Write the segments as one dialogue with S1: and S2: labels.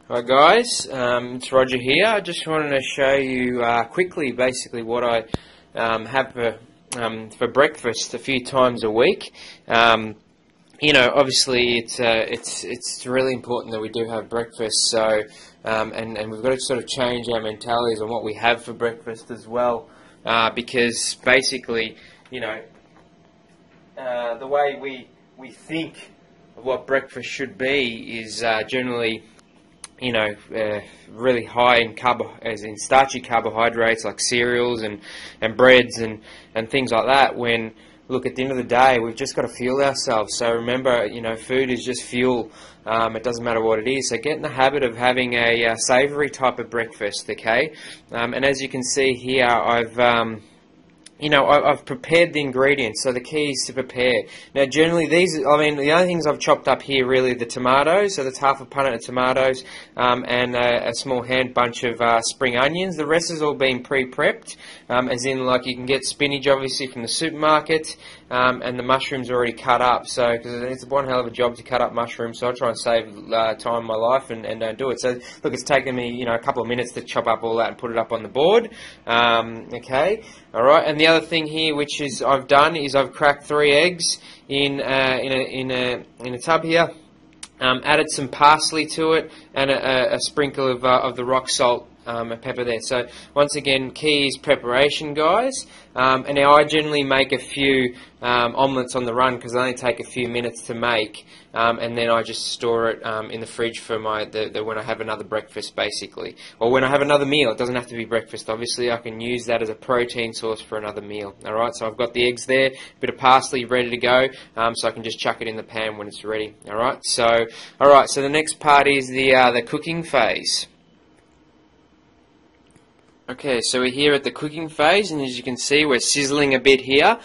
S1: Hi guys, it's Roger here. I just wanted to show you quickly basically what I have for breakfast a few times a week. You know, obviously it's really important that we do have breakfast, so and we've got to sort of change our mentalities on what we have for breakfast as well, because basically, you know, the way we think of what breakfast should be is generally, you know, really high in starchy carbohydrates like cereals and breads and things like that. When, look, at the end of the day, we've just got to fuel ourselves. So remember, you know, food is just fuel. It doesn't matter what it is. So get in the habit of having a savoury type of breakfast, okay? And as you can see here, I've prepared the ingredients, so the key is to prepare. Now, generally, the only things I've chopped up here really are the tomatoes, so that's half a punnet of tomatoes, and a small hand bunch of spring onions. The rest has all been pre-prepped, as in, like, you can get spinach, obviously, from the supermarket, and the mushrooms are already cut up, so, because it's one hell of a job to cut up mushrooms, so I try and save time in my life and don't do it. So, look, it's taken me, you know, a couple of minutes to chop up all that and put it up on the board, okay? Alright, and the other thing here, which is I've cracked 3 eggs in a tub here, added some parsley to it, and a sprinkle of the rock salt and pepper there. So once again, key is preparation, guys. And now I generally make a few omelettes on the run because they only take a few minutes to make, and then I just store it in the fridge for when I have another breakfast, basically, or when I have another meal. It doesn't have to be breakfast, obviously. I can use that as a protein source for another meal. All right, so I've got the eggs there, a bit of parsley ready to go, so I can just chuck it in the pan when it's ready. All right, so the next part is the cooking phase. Okay, so we're here at the cooking phase, and as you can see, we're sizzling a bit here.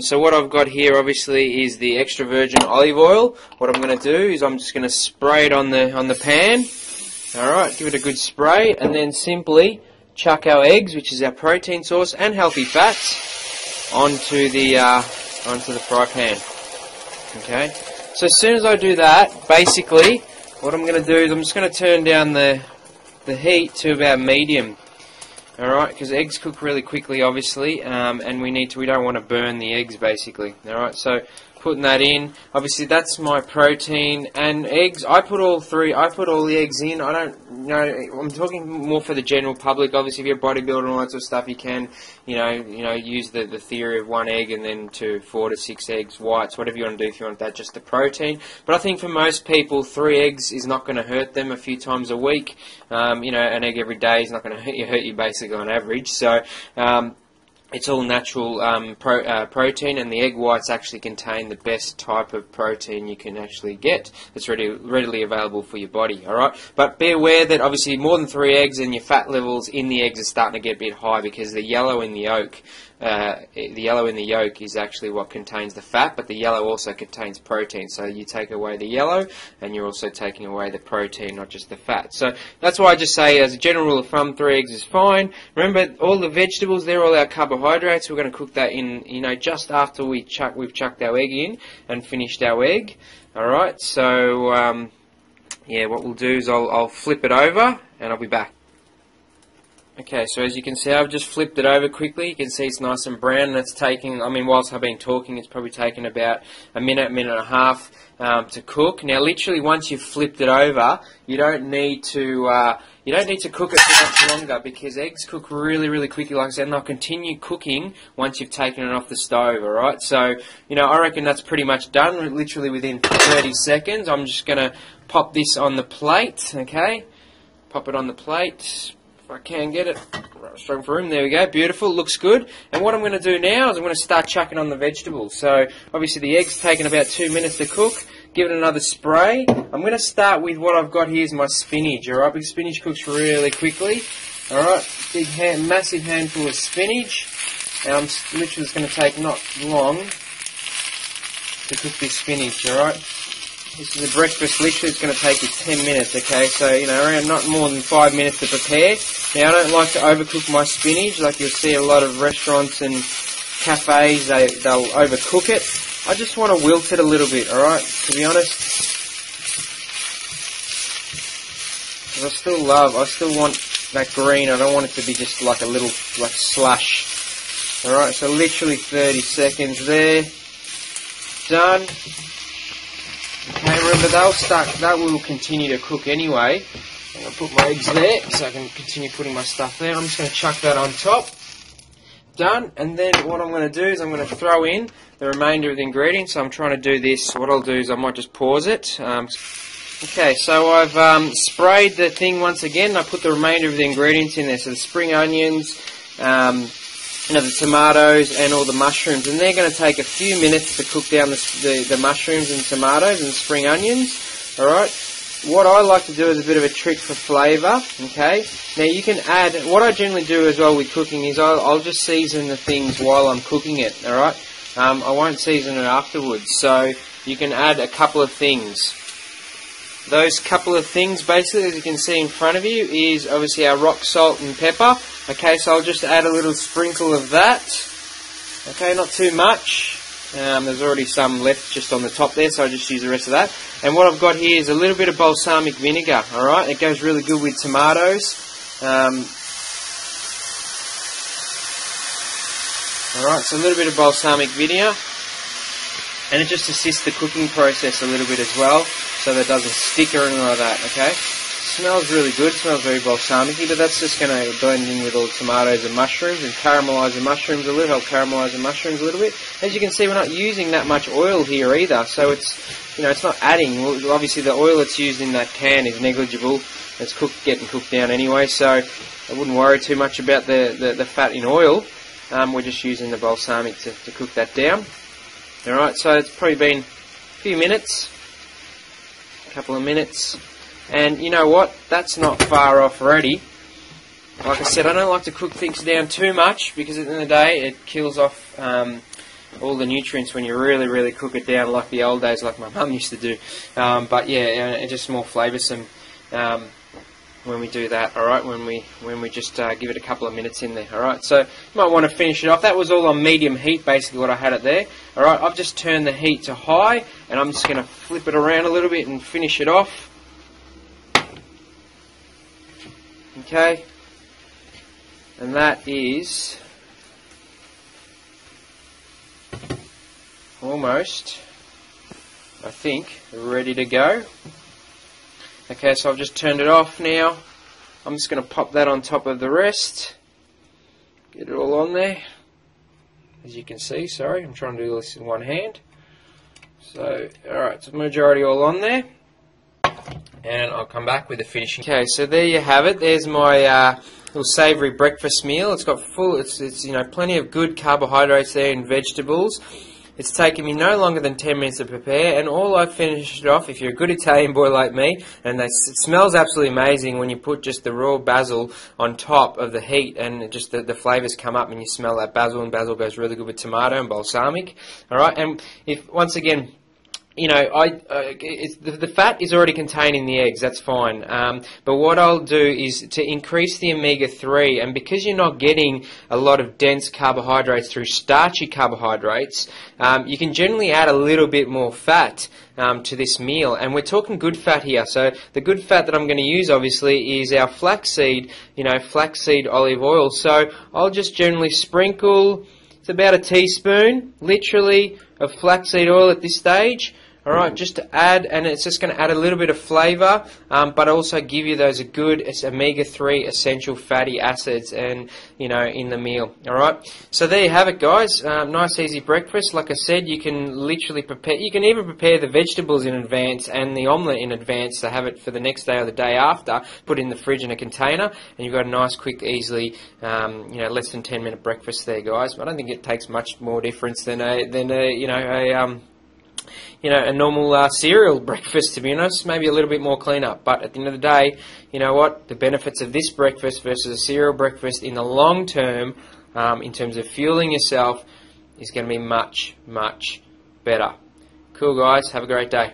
S1: So what I've got here, obviously, is the extra virgin olive oil. What I'm going to do is I'm just going to spray it on the pan. All right, give it a good spray, and then simply chuck our eggs, which is our protein source and healthy fats, onto the fry pan. Okay, so as soon as I do that, basically, what I'm going to do is I'm just going to turn down the heat to about medium. Alright, because eggs cook really quickly, obviously, and we don't want to burn the eggs, basically. Alright, so putting that in, obviously that's my protein and eggs. I put all the eggs in. I don't, you know, I'm talking more for the general public. Obviously, if you're a bodybuilder and all that sort of stuff, you can, you know, use the theory of 1 egg and then to 4 to 6 eggs whites, whatever you want to do if you want that, just the protein. But I think for most people, 3 eggs is not going to hurt them a few times a week. You know, an egg every day is not going to hurt you basically on average. So, it's all natural protein, and the egg whites actually contain the best type of protein you can actually get that's readily available for your body, alright? But be aware that obviously more than 3 eggs and your fat levels in the eggs are starting to get a bit high, because the yellow in the yolk is actually what contains the fat, but the yellow also contains protein. So you take away the yellow and you're also taking away the protein, not just the fat. So that's why I just say, as a general rule of thumb, 3 eggs is fine. Remember, all the vegetables, they're all our carbohydrates. We're going to cook that in, you know, just after we've chucked our egg in and finished our egg. Alright, so yeah, what we'll do is I'll flip it over and I'll be back. Okay, so as you can see, I've just flipped it over quickly. You can see it's nice and brown, and it's taking, I mean, whilst I've been talking, it's probably taken about a minute and a half to cook. Now, literally, once you've flipped it over, you don't need to cook it for much longer, because eggs cook really, really quickly, like I said, and they'll continue cooking once you've taken it off the stove, alright? So, you know, I reckon that's pretty much done, literally within 30 seconds. I'm just going to pop this on the plate, okay? Pop it on the plate. I can get it straight for room. There we go. Beautiful. Looks good. And what I'm going to do now is I'm going to start chucking on the vegetables. So obviously the egg's taken about 2 minutes to cook. Give it another spray. I'm going to start with what I've got here is my spinach. Alright, because spinach cooks really quickly. Alright, massive handful of spinach. And I'm literally just going to take not long to cook this spinach. Alright. This is a breakfast, literally it's going to take you 10 minutes, okay, so, you know, around not more than 5 minutes to prepare. Now, I don't like to overcook my spinach, like you'll see a lot of restaurants and cafes, they'll overcook it. I just want to wilt it a little bit, alright, to be honest. because I still want that green. I don't want it to be just like a little like slush. Alright, so literally 30 seconds there. Done. Okay, remember that will continue to cook anyway. I'm going to put my eggs there so I can continue putting my stuff there. I'm just going to chuck that on top. Done. And then what I'm going to do is I'm going to throw in the remainder of the ingredients. So I'm trying to do this. What I'll do is I might just pause it. Okay, so I've sprayed the thing once again. I put the remainder of the ingredients in there. So the spring onions, the tomatoes and all the mushrooms. And they're going to take a few minutes to cook down the mushrooms and tomatoes and spring onions. Alright. What I like to do is a bit of a trick for flavour, okay? Now you can add, what I generally do as well with cooking is I'll just season the things while I'm cooking it, alright? I won't season it afterwards, so you can add a couple of things. Those couple of things, basically, as you can see in front of you, is obviously our rock salt and pepper. Okay, so I'll just add a little sprinkle of that. Okay, not too much. There's already some left just on the top there, so I'll just use the rest of that. And what I've got here is a little bit of balsamic vinegar, alright? It goes really good with tomatoes. Alright, so a little bit of balsamic vinegar. And it just assists the cooking process a little bit as well, so that it doesn't stick or anything like that, okay? Smells really good, smells very balsamic-y, but that's just going to blend in with all the tomatoes and mushrooms and caramelise the mushrooms a little, help caramelise the mushrooms a little bit. As you can see, we're not using that much oil here either, so it's, it's not adding. Obviously the oil that's used in that can is negligible. It's getting cooked down anyway, so I wouldn't worry too much about the fat in oil. We're just using the balsamic to cook that down. Alright, so it's probably been a few minutes, a couple of minutes. And you know what? That's not far off ready. Like I said, I don't like to cook things down too much because at the end of the day it kills off all the nutrients when you really cook it down like the old days, like my mum used to do. But yeah, it's just more flavoursome when we do that. All right, when we just give it a couple of minutes in there. All right, so you might want to finish it off. That was all on medium heat, basically what I had it there. All right, I've just turned the heat to high, and I'm just going to flip it around a little bit and finish it off. Okay, and that is almost, I think, ready to go. Okay, so I've just turned it off now. I'm just going to pop that on top of the rest. Get it all on there. As you can see, sorry, I'm trying to do this in one hand. So, alright, so the majority all on there. And I'll come back with the finishing. Okay, so there you have it. There's my little savoury breakfast meal. It's got it's plenty of good carbohydrates there and vegetables. It's taken me no longer than 10 minutes to prepare, and all I finished it off, if you're a good Italian boy like me, and it smells absolutely amazing when you put just the raw basil on top of the heat, and just the flavours come up and you smell that basil, and basil goes really good with tomato and balsamic. Alright, and if, once again, the fat is already contained in the eggs, that's fine. But what I'll do is to increase the omega-3, and because you're not getting a lot of dense carbohydrates through starchy carbohydrates, you can generally add a little bit more fat to this meal. And we're talking good fat here. So the good fat that I'm going to use, obviously, is our flaxseed, flaxseed olive oil. So I'll just generally sprinkle, it's about a teaspoon, literally, of flaxseed oil at this stage. Alright, just to add, and it's just going to add a little bit of flavour, but also give you those good omega-3 essential fatty acids and, in the meal. Alright, so there you have it, guys. Nice easy breakfast. Like I said, you can literally prepare, you can even prepare the vegetables in advance and the omelette in advance to have it for the next day or the day after, put it in the fridge in a container, and you've got a nice, quick, easily, less than 10-minute breakfast there, guys. I don't think it takes much more difference than a normal cereal breakfast, to be honest. Maybe a little bit more cleanup, but at the end of the day, you know what? The benefits of this breakfast versus a cereal breakfast in the long term, in terms of fueling yourself, is going to be much, much better. Cool, guys. Have a great day.